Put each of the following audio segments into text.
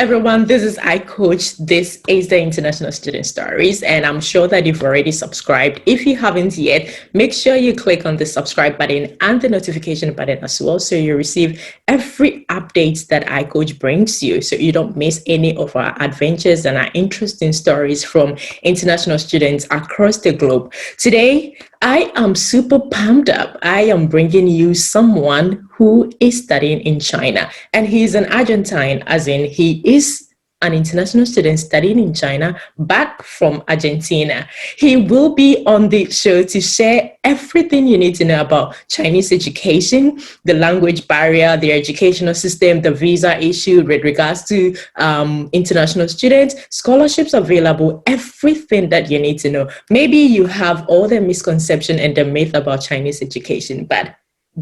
everyone, this is iCoach. This is the International Student Stories, and I'm sure that you've already subscribed. If you haven't yet, make sure you click on the subscribe button and the notification button as well, so you receive every update that iCoach brings you, so you don't miss any of our adventures and our interesting stories from international students across the globe. Today, I am super pumped up. I am bringing you someone who is studying in China, and he's an Argentine, as in he is an international student studying in China, back from Argentina. He will be on the show to share everything you need to know about Chinese education, the language barrier, the educational system, the visa issue with regards to international students, scholarships available, everything that you need to know. Maybe you have all the misconception and the myth about Chinese education, but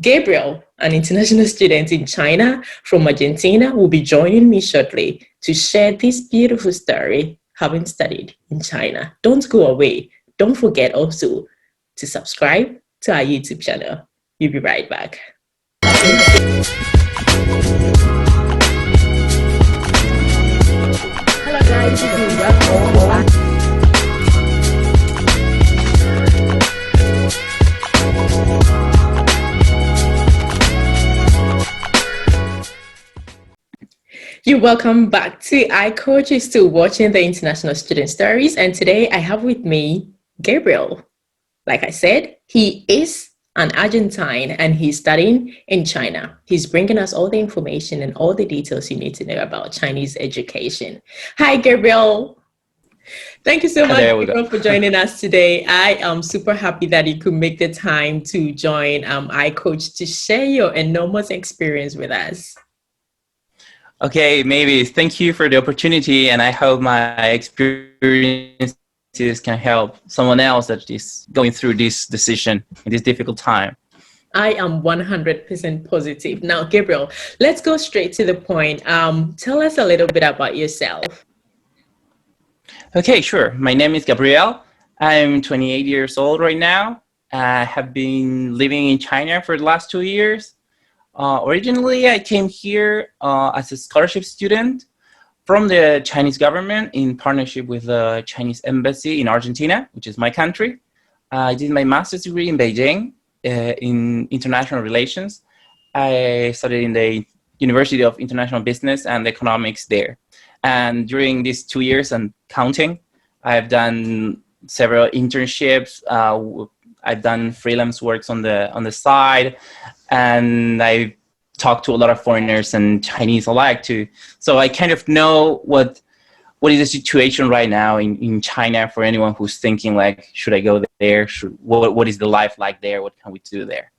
Gabriel, an international student in China from Argentina, will be joining me shortly to share this beautiful story, having studied in China. Don't go away. Don't forget also to subscribe to our YouTube channel. We'll be right back. Hello guys, welcome back. You're welcome back to iCoach. You're still watching the International Student Stories, and today I have with me Gabriel. Like I said, he is an Argentine and he's studying in China. He's bringing us all the information and all the details you need to know about Chinese education. Hi, Gabriel. Thank you so much, Gabriel, for joining us today. I am super happy that you could make the time to join iCoach to share your enormous experience with us. Okay, maybe. Thank you for the opportunity, and I hope my experiences can help someone else that is going through this decision in this difficult time. I am 100% positive. Now, Gabriel, let's go straight to the point. Tell us a little bit about yourself. Okay, sure. My name is Gabriel. I'm 28 years old right now. I have been living in China for the last 2 years. Originally, I came here as a scholarship student from the Chinese government in partnership with the Chinese embassy in Argentina, which is my country. I did my master's degree in Beijing in international relations. I studied in the University of International Business and Economics there. And during these 2 years and counting, I've done several internships. I've done freelance works on the side, and I talked to a lot of foreigners and Chinese alike too. So I kind of know what is the situation right now in China for anyone who's thinking like, should I go there? What is the life like there? What can we do there?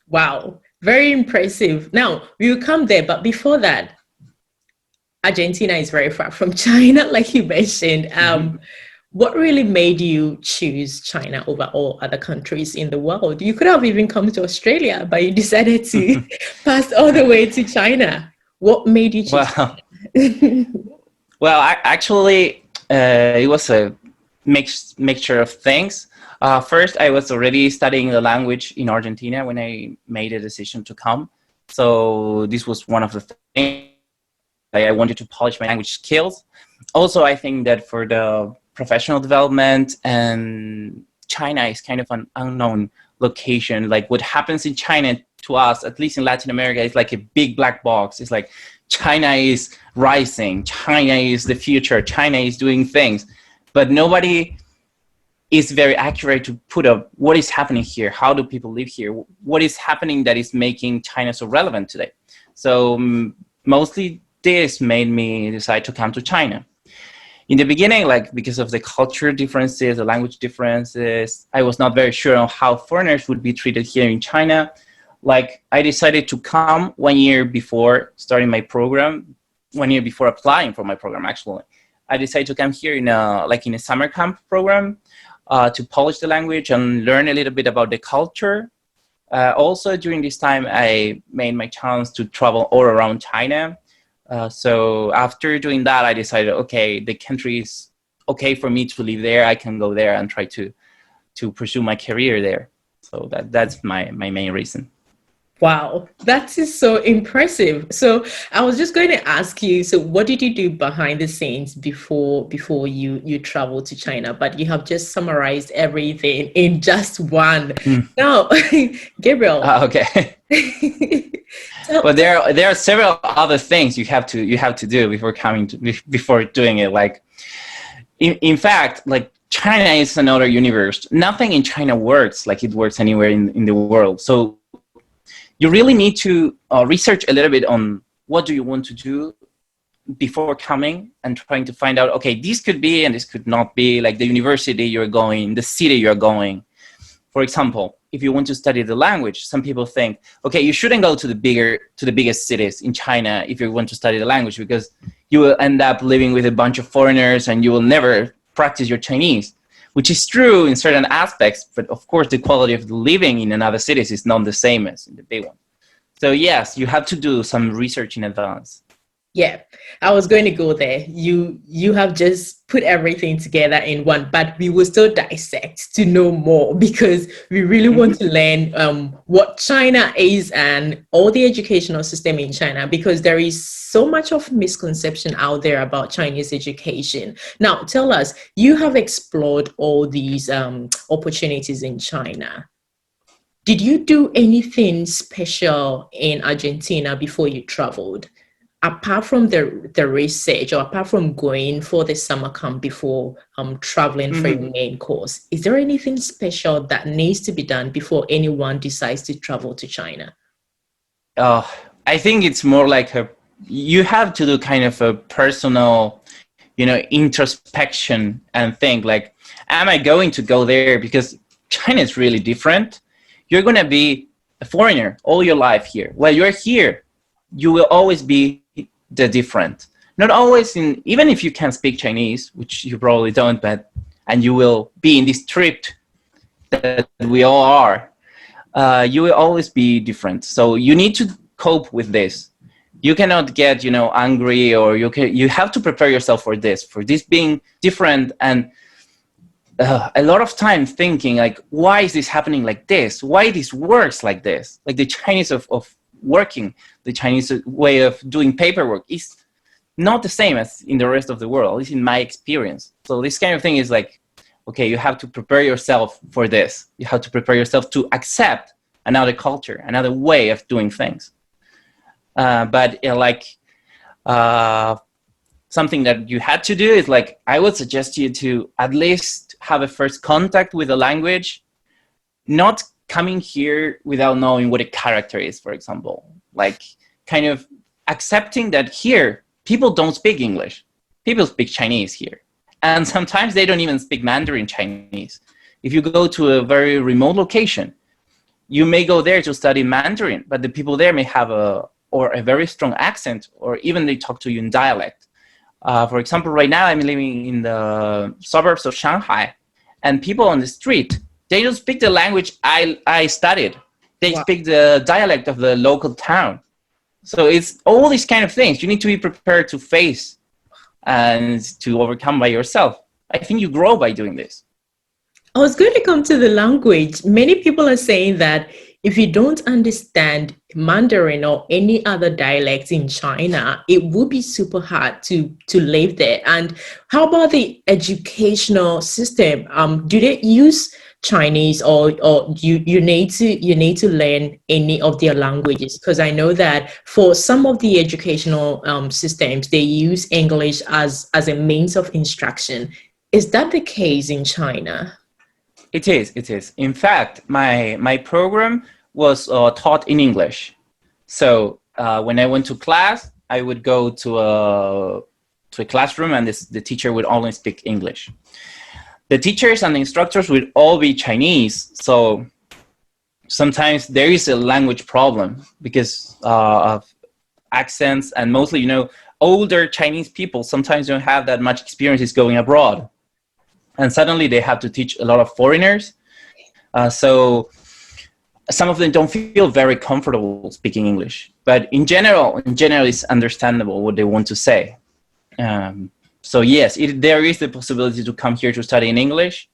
Wow, very impressive. Now, we'll come there, but before that, Argentina is very far from China, like you mentioned. What really made you choose China over all other countries in the world? You could have even come to Australia, but you decided to pass all the way to China. What made you choose China? Actually, it was a mixture of things. First, I was already studying the language in Argentina when I made a decision to come. So this was one of the things. I wanted to polish my language skills. Also, I think that for the professional development, and China is kind of an unknown location. Like what happens in China to us, at least in Latin America, is like a big black box. It's like China is rising, China is the future, China is doing things, but nobody is very accurate to put up what is happening here, how do people live here, what is happening that is making China so relevant today. So mostly this made me decide to come to China. In the beginning, like because of the culture differences, the language differences, I was not very sure on how foreigners would be treated here in China. Like I decided to come 1 year before starting my program, 1 year before applying for my program, actually. I decided to come here in a summer camp program to polish the language and learn a little bit about the culture. Also during this time, I made my chance to travel all around China. So after doing that, I decided, okay, the country is okay for me to live there. I can go there and try to pursue my career there. So that's my main reason. Wow, that is so impressive. So I was just going to ask you, so what did you do behind the scenes before you traveled to China? But you have just summarized everything in just one. Mm. Now, Gabriel, Okay. tell, But tell, there are several other things you have to do before before doing it. Like in fact, like China is another universe. Nothing in China works like it works anywhere in the world. So you really need to research a little bit on what do you want to do before coming and trying to find out, okay, this could be and this could not be, like the university you're going, the city you're going. For example, if you want to study the language, some people think, okay, you shouldn't go to the biggest cities in China if you want to study the language, because you will end up living with a bunch of foreigners and you will never practice your Chinese, which is true in certain aspects, but of course the quality of living in another cities is not the same as in the big one. So yes, you have to do some research in advance. yeah, I was going to go there. You have just put everything together in one, but we will still dissect to know more because we really want to learn what China is and all the educational system in China, because there is so much of misconception out there about Chinese education. Now, tell us, you have explored all these opportunities in China. Did you do anything special in Argentina before you traveled? Apart from the research, or apart from going for the summer camp before traveling for your main course, is there anything special that needs to be done before anyone decides to travel to China? I think it's more like you have to do kind of a personal, introspection and think like, am I going to go there? Because China is really different. You're going to be a foreigner all your life here. While you're here, you will always be the different. Not always even if you can speak Chinese, which you probably don't, and you will be in this trip that we all are, you will always be different. So you need to cope with this. You cannot get, angry, or you have to prepare yourself for this being different. And a lot of time thinking like, why is this happening like this? Why this works like this? Like the Chinese of working, the Chinese way of doing paperwork is not the same as in the rest of the world, at least in my experience. So this kind of thing is like, okay, you have to prepare yourself for this. You have to prepare yourself to accept another culture, another way of doing things. Something that you had to do is like, I would suggest you to at least have a first contact with the language, not coming here without knowing what a character is, for example. Like kind of accepting that here, people don't speak English. People speak Chinese here. And sometimes they don't even speak Mandarin Chinese. If you go to a very remote location, you may go there to study Mandarin, but the people there may have a very strong accent, or even they talk to you in dialect. For example, right now I'm living in the suburbs of Shanghai, and people on the street, they don't speak the language I studied. They speak the dialect of the local town. So it's all these kind of things you need to be prepared to face and to overcome by yourself. I think you grow by doing this. I was going to come to the language. Many people are saying that if you don't understand Mandarin or any other dialects in China, it would be super hard to live there. And how about the educational system? Do they use Chinese, or you need to learn any of their languages? Because I know that for some of the educational systems, they use English as a means of instruction. Is that the case in China? It is. In fact, my program was taught in English. So when I went to class, I would go to a classroom, and the teacher would only speak English. The teachers and the instructors would all be Chinese. So sometimes there is a language problem because of accents, and mostly, older Chinese people sometimes don't have that much experience going abroad. And suddenly they have to teach a lot of foreigners. So some of them don't feel very comfortable speaking English. But in general, it's understandable what they want to say. So yes, there is the possibility to come here to study in English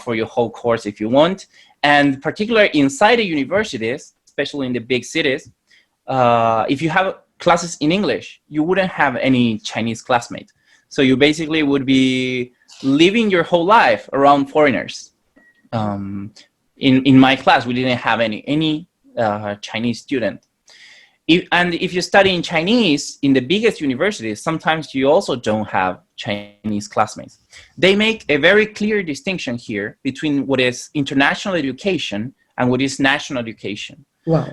for your whole course if you want. And particularly inside the universities, especially in the big cities, if you have classes in English, you wouldn't have any Chinese classmates. So you basically would be living your whole life around foreigners. In my class, we didn't have any Chinese student. If you study in Chinese in the biggest universities, sometimes you also don't have Chinese classmates. They make a very clear distinction here between what is international education and what is national education. Wow.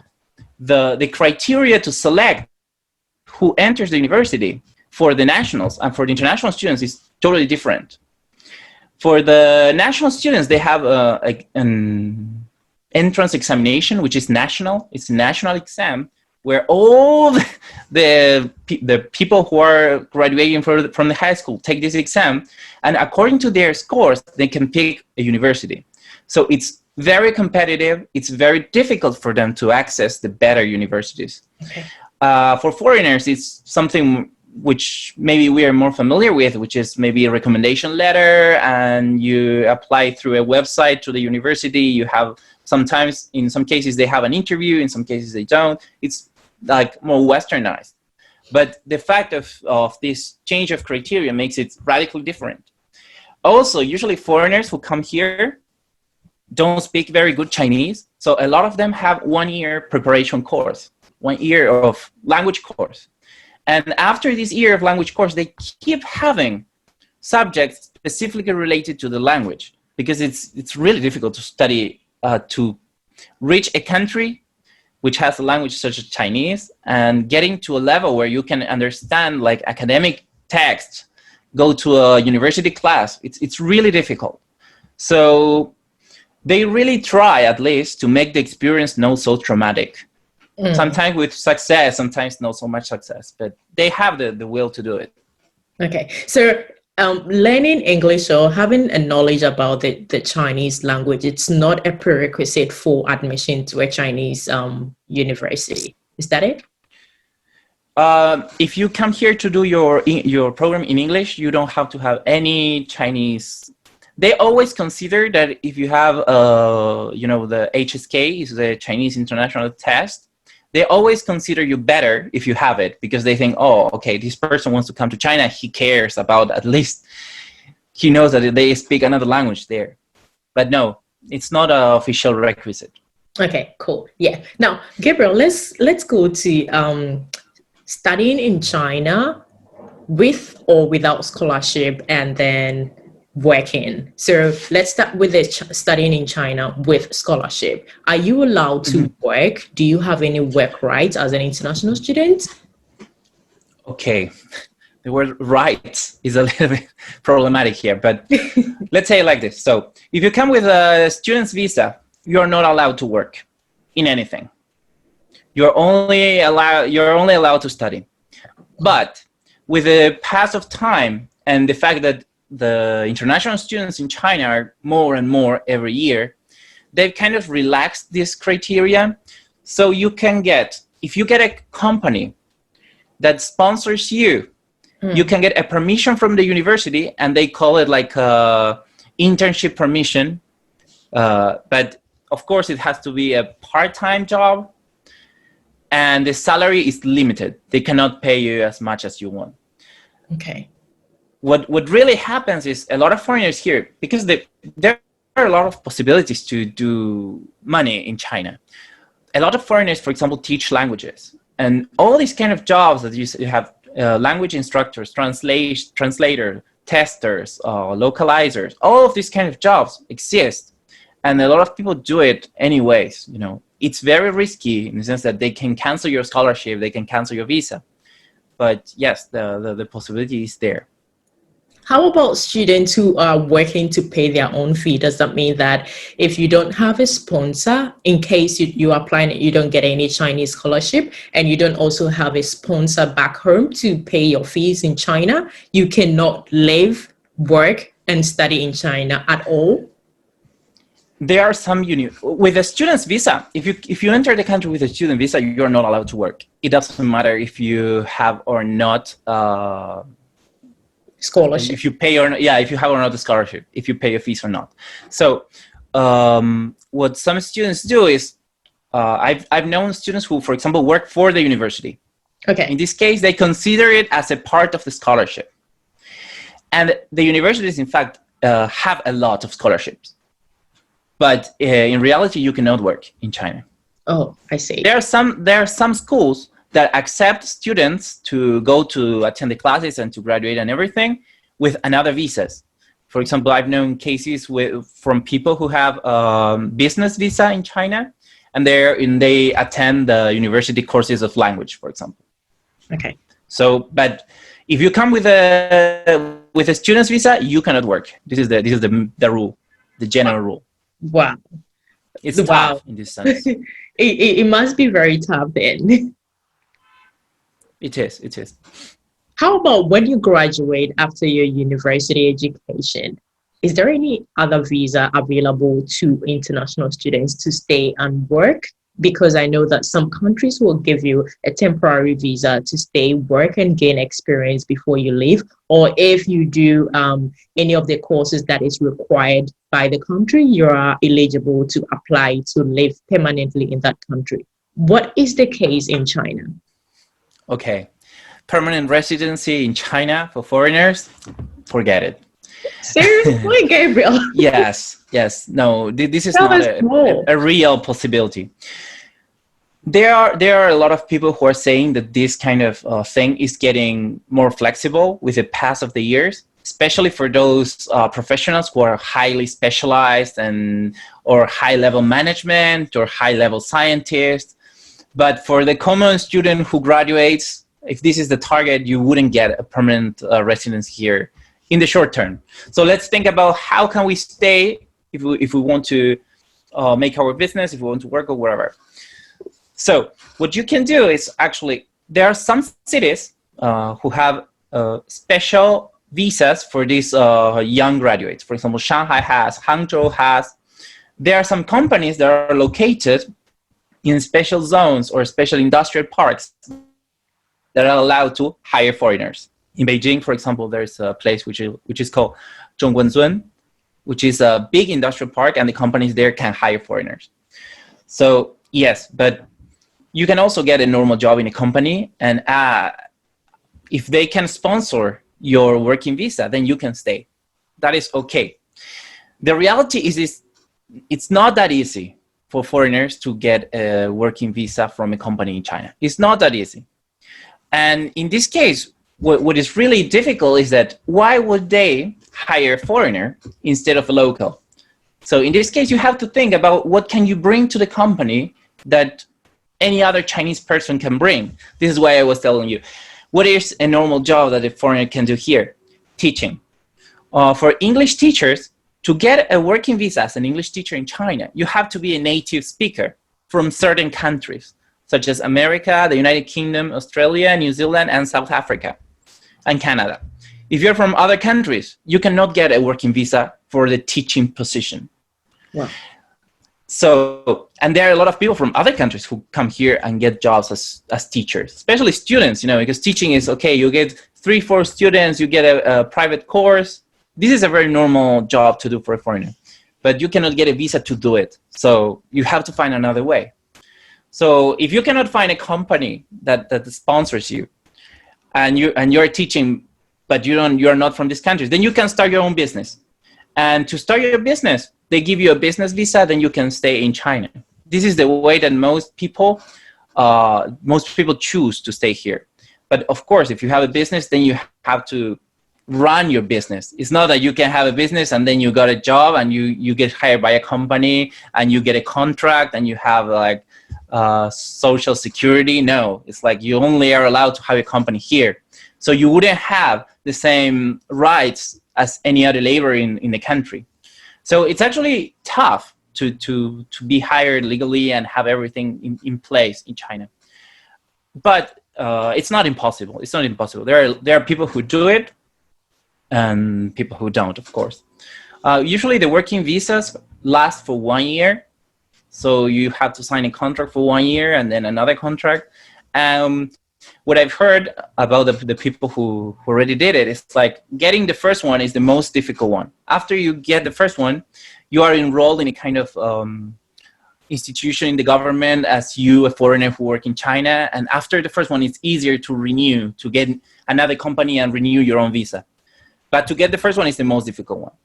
The criteria to select who enters the university for the nationals and for the international students is totally different. For the national students, they have an entrance examination, which is national. It's a national exam where all the people who are graduating from the high school take this exam, and according to their scores, they can pick a university. So it's very competitive. It's very difficult for them to access the better universities. Okay. For foreigners, it's something which maybe we are more familiar with, which is maybe a recommendation letter, and you apply through a website to the university. You have sometimes, in some cases, they have an interview. In some cases, they don't. It's like more westernized. But the fact of this change of criteria makes it radically different. Also, usually foreigners who come here don't speak very good Chinese. So a lot of them have 1 year preparation course, 1 year of language course. And after this year of language course, they keep having subjects specifically related to the language, because it's really difficult to study, to reach a country which has a language such as Chinese, and getting to a level where you can understand like academic texts, go to a university class. It's really difficult. So they really try, at least, to make the experience not so traumatic. Sometimes with success, sometimes not so much success, but they have the will to do it. Okay, so learning English or having a knowledge about the Chinese language, it's not a prerequisite for admission to a Chinese university. Is that it? If you come here to do your program in English, you don't have to have any Chinese. They always consider that if you have, the HSK, is the Chinese International Test, they always consider you better if you have it, because they think, oh, okay, this person wants to come to China. He cares about, at least he knows that they speak another language there. But no, it's not an official requisite. Okay, cool. Yeah. Now, Gabriel, let's go to studying in China with or without scholarship, and then working. So let's start with the studying in China with scholarship. Are you allowed to work? Do you have any work rights as an international student? Okay, the word rights is a little bit problematic here, but let's say it like this. So if you come with a student's visa, you're not allowed to work in anything. You're only allowed to study. But with the pass of time and the fact that the international students in China are more and more every year, they've kind of relaxed this criteria. So you can get, if you get a company that sponsors you, you can get a permission from the university, and they call it like a internship permission. But of course, it has to be a part-time job, and the salary is limited. They cannot pay you as much as you want. Okay. What really happens is a lot of foreigners here, because there are a lot of possibilities to do money in China. A lot of foreigners, for example, teach languages, and all these kind of jobs that you have, language instructors, translator, testers, localizers, all of these kind of jobs exist, and a lot of people do it anyways. It's very risky in the sense that they can cancel your scholarship, they can cancel your visa, but yes, the possibility is there. How about students who are working to pay their own fee? Does that mean that if you don't have a sponsor, in case you apply and you don't get any Chinese scholarship, and you don't also have a sponsor back home to pay your fees in China, you cannot live, work, and study in China at all? There are some with a student's visa. If you enter the country with a student visa, you're not allowed to work. It doesn't matter if you have or not scholarship. If you pay or not, if you have or not the scholarship, if you pay a fees or not. So what some students do is I've known students who, for example, work for the university. Okay. In this case, they consider it as a part of the scholarship. And the universities, in fact, have a lot of scholarships. But in reality, you cannot work in China. Oh, I see. There are some schools that accept students to go to attend the classes and to graduate and everything with another visas. For example, I've known cases from people who have business visa in China, and they attend the university courses of language, for example. Okay. So, but if you come with a student's visa, you cannot work. This is the rule, the general rule. Wow. It's tough in this sense. It must be very tough then. It is. How about when you graduate after your university education? Is there any other visa available to international students to stay and work? Because I know that some countries will give you a temporary visa to stay, work, and gain experience before you leave. Or if you do any of the courses that is required by the country, you are eligible to apply to live permanently in that country. What is the case in China? Okay. Permanent residency in China for foreigners, forget it. Seriously, Gabriel? Yes. No, this is not a real possibility. There are a lot of people who are saying that this kind of thing is getting more flexible with the pass of the years, especially for those professionals who are highly specialized or high-level management or high-level scientists. But for the common student who graduates, if this is the target, you wouldn't get a permanent residence here in the short term. So let's think about how can we stay if we want to make our business, if we want to work or whatever. So what you can do is actually, there are some cities who have special visas for these young graduates. For example, Shanghai has, Hangzhou has. There are some companies that are located in special zones or special industrial parks that are allowed to hire foreigners. In Beijing, for example, there's a place which is called Zhongguanzun, which is a big industrial park, and the companies there can hire foreigners. So yes, but you can also get a normal job in a company, and if they can sponsor your working visa, then you can stay. That is okay. The reality is it's not that easy for foreigners to get a working visa from a company in China. It's not that easy. And in this case, what is really difficult is that why would they hire a foreigner instead of a local? So in this case, you have to think about what can you bring to the company that any other Chinese person can bring. This is why I was telling you, what is a normal job that a foreigner can do here? Teaching. For English teachers, to get a working visa as an English teacher in China, you have to be a native speaker from certain countries, such as America, the United Kingdom, Australia, New Zealand, and South Africa, and Canada. If you're from other countries, you cannot get a working visa for the teaching position. Wow. So, and there are a lot of people from other countries who come here and get jobs as teachers, especially students, because teaching is okay. You get 3-4 students, you get a private course. This is a very normal job to do for a foreigner, but you cannot get a visa to do it. So you have to find another way. So if you cannot find a company that sponsors you, and you're teaching, but you are not from these countries, then you can start your own business. And to start your business, they give you a business visa, then you can stay in China. This is the way that most people choose to stay here. But of course, if you have a business, then you have to run your business. It's not that you can have a business and then you got a job and you get hired by a company and you get a contract and you have like social security. No, it's like you only are allowed to have a company here. So you wouldn't have the same rights as any other laborer in the country. So it's actually tough to be hired legally and have everything in place in China. But it's not impossible. It's not impossible. There are people who do it and people who don't, of course. Usually the working visas last for 1 year. So you have to sign a contract for 1 year and then another contract. What I've heard about the people who already did it, it's like getting the first one is the most difficult one. After you get the first one, you are enrolled in a kind of institution in the government as you, a foreigner who work in China. And after the first one, it's easier to renew, to get another company and renew your own visa. But to get the first one is the most difficult one.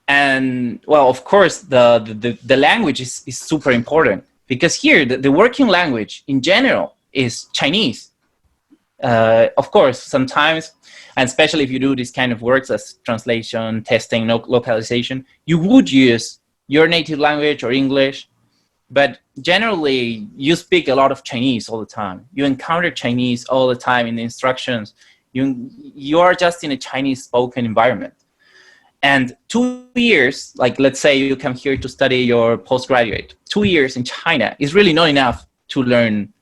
And well, of course, the language is super important, because here the working language in general is Chinese. Of course, sometimes, and especially if you do this kind of works as translation, testing, localization, you would use your native language or English. But generally, you speak a lot of Chinese all the time. You encounter Chinese all the time in the instructions. You are just in a Chinese spoken environment. And 2 years, like let's say you come here to study your postgraduate, 2 years in China is really not enough to learn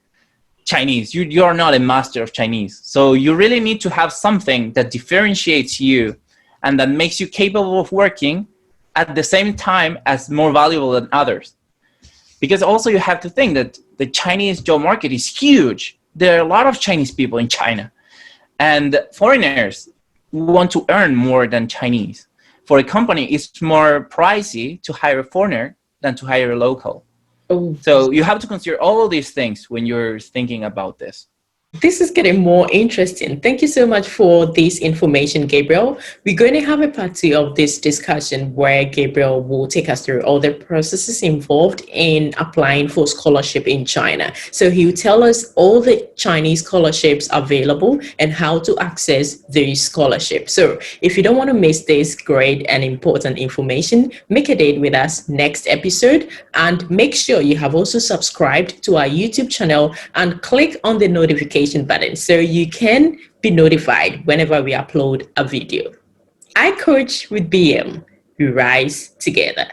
Chinese. You are not a master of Chinese. So you really need to have something that differentiates you and that makes you capable of working at the same time as more valuable than others. Because also you have to think that the Chinese job market is huge. There are a lot of Chinese people in China, and foreigners want to earn more than Chinese. For a company, it's more pricey to hire a foreigner than to hire a local. Oh. So you have to consider all of these things when you're thinking about this. This is getting more interesting. Thank you so much for this information, Gabriel. We're going to have a part 2 of this discussion where Gabriel will take us through all the processes involved in applying for scholarship in China. So he'll tell us all the Chinese scholarships available and how to access these scholarships. So if you don't want to miss this great and important information, make a date with us next episode, and make sure you have also subscribed to our YouTube channel and click on the notification button so you can be notified whenever we upload a video. I coach with BM. We rise together.